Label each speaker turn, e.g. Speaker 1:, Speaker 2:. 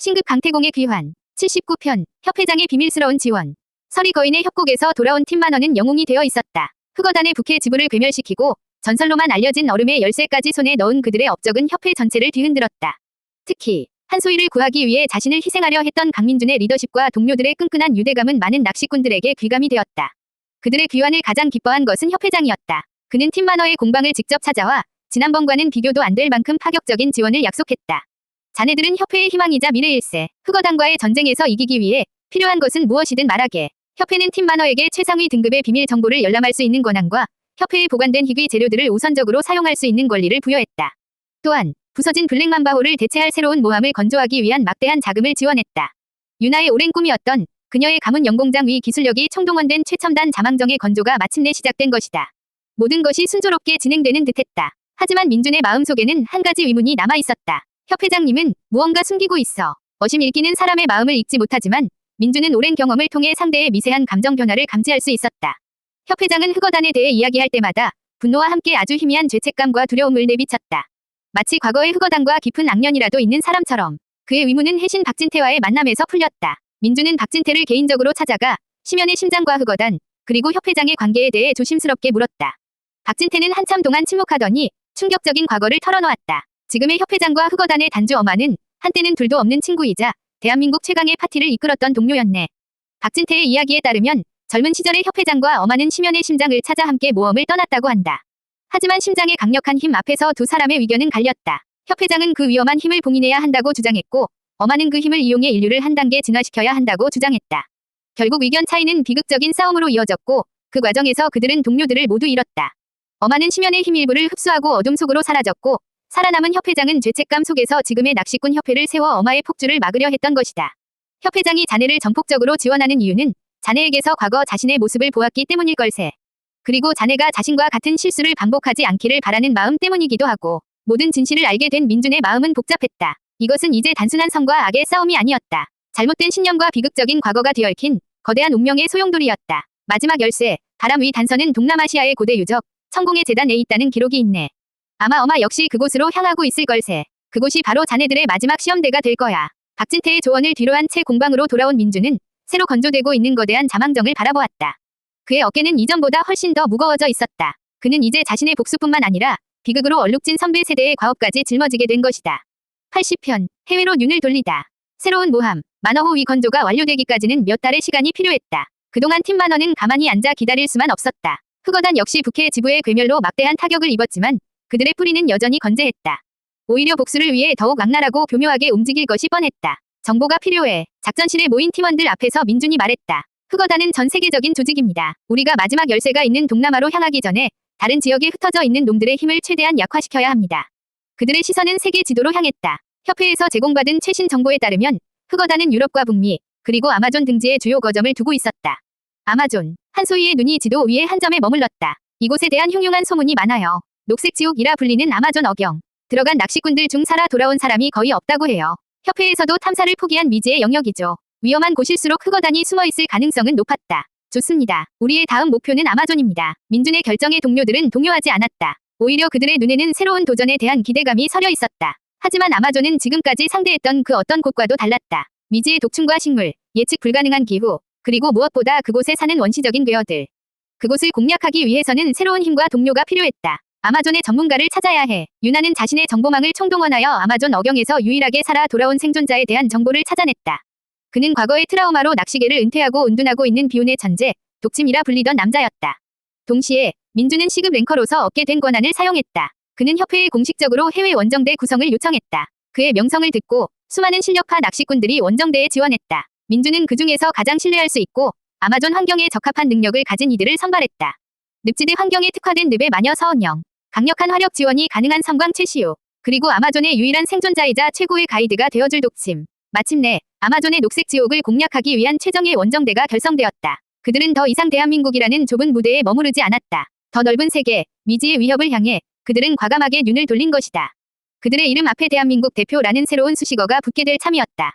Speaker 1: 신급 강태공의 귀환. 79편. 협회장의 비밀스러운 지원. 서리 거인의 협곡에서 돌아온 팀만원은 영웅이 되어 있었다. 흑어단의 북해 지부를 괴멸시키고 전설로만 알려진 얼음의 열쇠까지 손에 넣은 그들의 업적은 협회 전체를 뒤흔들었다. 특히 한소희를 구하기 위해 자신을 희생하려 했던 강민준의 리더십과 동료들의 끈끈한 유대감은 많은 낚시꾼들에게 귀감이 되었다. 그들의 귀환을 가장 기뻐한 것은 협회장이었다. 그는 팀만어의 공방을 직접 찾아와 지난번과는 비교도 안 될 만큼 파격적인 지원을 약속했다. 자네들은 협회의 희망이자 미래일세. 흑어단과의 전쟁에서 이기기 위해 필요한 것은 무엇이든 말하게. 협회는 팀만어에게 최상위 등급의 비밀 정보를 열람할 수 있는 권한과 협회에 보관된 희귀 재료들을 우선적으로 사용할 수 있는 권리를 부여했다. 또한 부서진 블랙맘바호를 대체할 새로운 모함을 건조하기 위한 막대한 자금을 지원했다. 유나의 오랜 꿈이었던 그녀의 가문 연공장 위 기술력이 총동원된 최첨단 자망정의 건조가 마침내 시작된 것이다. 모든 것이 순조롭게 진행되는 듯했다. 하지만 민준의 마음속에는 한 가지 의문이 남아있었다. 협회장님은 무언가 숨기고 있어. 어심 읽기는 사람의 마음을 읽지 못하지만 민준은 오랜 경험을 통해 상대의 미세한 감정 변화를 감지할 수 있었다. 협회장은 흑어단에 대해 이야기할 때마다 분노와 함께 아주 희미한 죄책감과 두려움을 내비쳤다. 마치 과거의 흑어단과 깊은 악연이라도 있는 사람처럼. 그의 의문은 해신 박진태와의 만남에서 풀렸다. 민준은 박진태를 개인적으로 찾아가 심연의 심장과 흑어단 그리고 협회장의 관계에 대해 조심스럽게 물었다. 박진태는 한참 동안 침묵하더니 충격적인 과거를 털어놓았다. 지금의 협회장과 흑어단의 단주 어마는 한때는 둘도 없는 친구이자 대한민국 최강의 파티를 이끌었던 동료였네. 박진태의 이야기에 따르면 젊은 시절의 협회장과 어마는 심연의 심장을 찾아 함께 모험을 떠났다고 한다. 하지만 심장의 강력한 힘 앞에서 두 사람의 의견은 갈렸다. 협회장은 그 위험한 힘을 봉인해야 한다고 주장했고 어마는 그 힘을 이용해 인류를 한 단계 진화시켜야 한다고 주장했다. 결국 의견 차이는 비극적인 싸움으로 이어졌고 그 과정에서 그들은 동료들을 모두 잃었다. 어마는 심연의 힘 일부를 흡수하고 어둠 속으로 사라졌고 살아남은 협회장은 죄책감 속에서 지금의 낚시꾼 협회를 세워 어마의 폭주를 막으려 했던 것이다. 협회장이 자네를 전폭적으로 지원하는 이유는 자네에게서 과거 자신의 모습을 보았기 때문일 걸세. 그리고 자네가 자신과 같은 실수를 반복하지 않기를 바라는 마음 때문이기도 하고 모든 진실을 알게 된 민준의 마음은 복잡했다. 이것은 이제 단순한 성과 악의 싸움이 아니었다. 잘못된 신념과 비극적인 과거가 뒤얽힌 거대한 운명의 소용돌이였다. 마지막 열쇠, 바람 위 단서는 동남아시아의 고대 유적, 성공의 재단에 있다는 기록이 있네. 아마 어마 역시 그곳으로 향하고 있을 걸세. 그곳이 바로 자네들의 마지막 시험대가 될 거야. 박진태의 조언을 뒤로한 채 공방으로 돌아온 민준은 새로 건조되고 있는 거대한 자망정을 바라보았다. 그의 어깨는 이전보다 훨씬 더 무거워져 있었다. 그는 이제 자신의 복수뿐만 아니라 비극으로 얼룩진 선배 세대의 과업까지 짊어지게 된 것이다. 80편, 해외로 눈을 돌리다. 새로운 모함, 만어호 위 건조가 완료되기까지는 몇 달의 시간이 필요했다. 그동안 팀 만어는 가만히 앉아 기다릴 수만 없었다. 흑어단 역시 북해 지부의 괴멸로 막대한 타격을 입었지만 그들의 뿌리는 여전히 건재했다. 오히려 복수를 위해 더욱 악랄하고 교묘하게 움직일 것이 뻔했다. 정보가 필요해. 작전실에 모인 팀원들 앞에서 민준이 말했다. 흑어단은 전 세계적인 조직입니다. 우리가 마지막 열쇠가 있는 동남아로 향하기 전에 다른 지역에 흩어져 있는 놈들의 힘을 최대한 약화시켜야 합니다. 그들의 시선은 세계 지도로 향했다. 협회에서 제공받은 최신 정보에 따르면 흑어단은 유럽과 북미, 그리고 아마존 등지에 주요 거점을 두고 있었다. 아마존, 한소희의 눈이 지도 위에 한 점에 머물렀다. 이곳에 대한 흉흉한 소문이 많아요. 녹색 지옥이라 불리는 아마존 어경. 들어간 낚시꾼들 중 살아 돌아온 사람이 거의 없다고 해요. 협회에서도 탐사를 포기한 미지의 영역이죠. 위험한 곳일수록 흑어단이 숨어있을 가능성은 높았다. 좋습니다. 우리의 다음 목표는 아마존입니다. 민준의 결정에 동료들은 동요하지 않았다. 오히려 그들의 눈에는 새로운 도전에 대한 기대감이 서려 있었다. 하지만 아마존은 지금까지 상대했던 그 어떤 곳과도 달랐다. 미지의 독충과 식물, 예측 불가능한 기후, 그리고 무엇보다 그곳에 사는 원시적인 괴어들. 그곳을 공략하기 위해서는 새로운 힘과 동료가 필요했다. 아마존의 전문가를 찾아야 해. 유나는 자신의 정보망을 총동원하여 아마존 어경에서 유일하게 살아 돌아온 생존자에 대한 정보를 찾아냈다. 그는 과거의 트라우마로 낚시계를 은퇴하고 은둔하고 있는 비운의 천재, 독침이라 불리던 남자였다. 동시에 민준은 시급 랭커로서 얻게 된 권한을 사용했다. 그는 협회에 공식적으로 해외 원정대 구성을 요청했다. 그의 명성을 듣고 수많은 실력파 낚시꾼들이 원정대에 지원했다. 민준은 그 중에서 가장 신뢰할 수 있고 아마존 환경에 적합한 능력을 가진 이들을 선발했다. 늪지대 환경에 특화된 늪의 마녀 서원영, 강력한 화력 지원이 가능한 섬광 최시우, 그리고 아마존의 유일한 생존자이자 최고의 가이드가 되어줄 독침. 마침내 아마존의 녹색 지옥을 공략하기 위한 최정예 원정대가 결성되었다. 그들은 더 이상 대한민국이라는 좁은 무대에 머무르지 않았다. 더 넓은 세계, 미지의 위협을 향해 그들은 과감하게 눈을 돌린 것이다. 그들의 이름 앞에 대한민국 대표라는 새로운 수식어가 붙게 될 참이었다.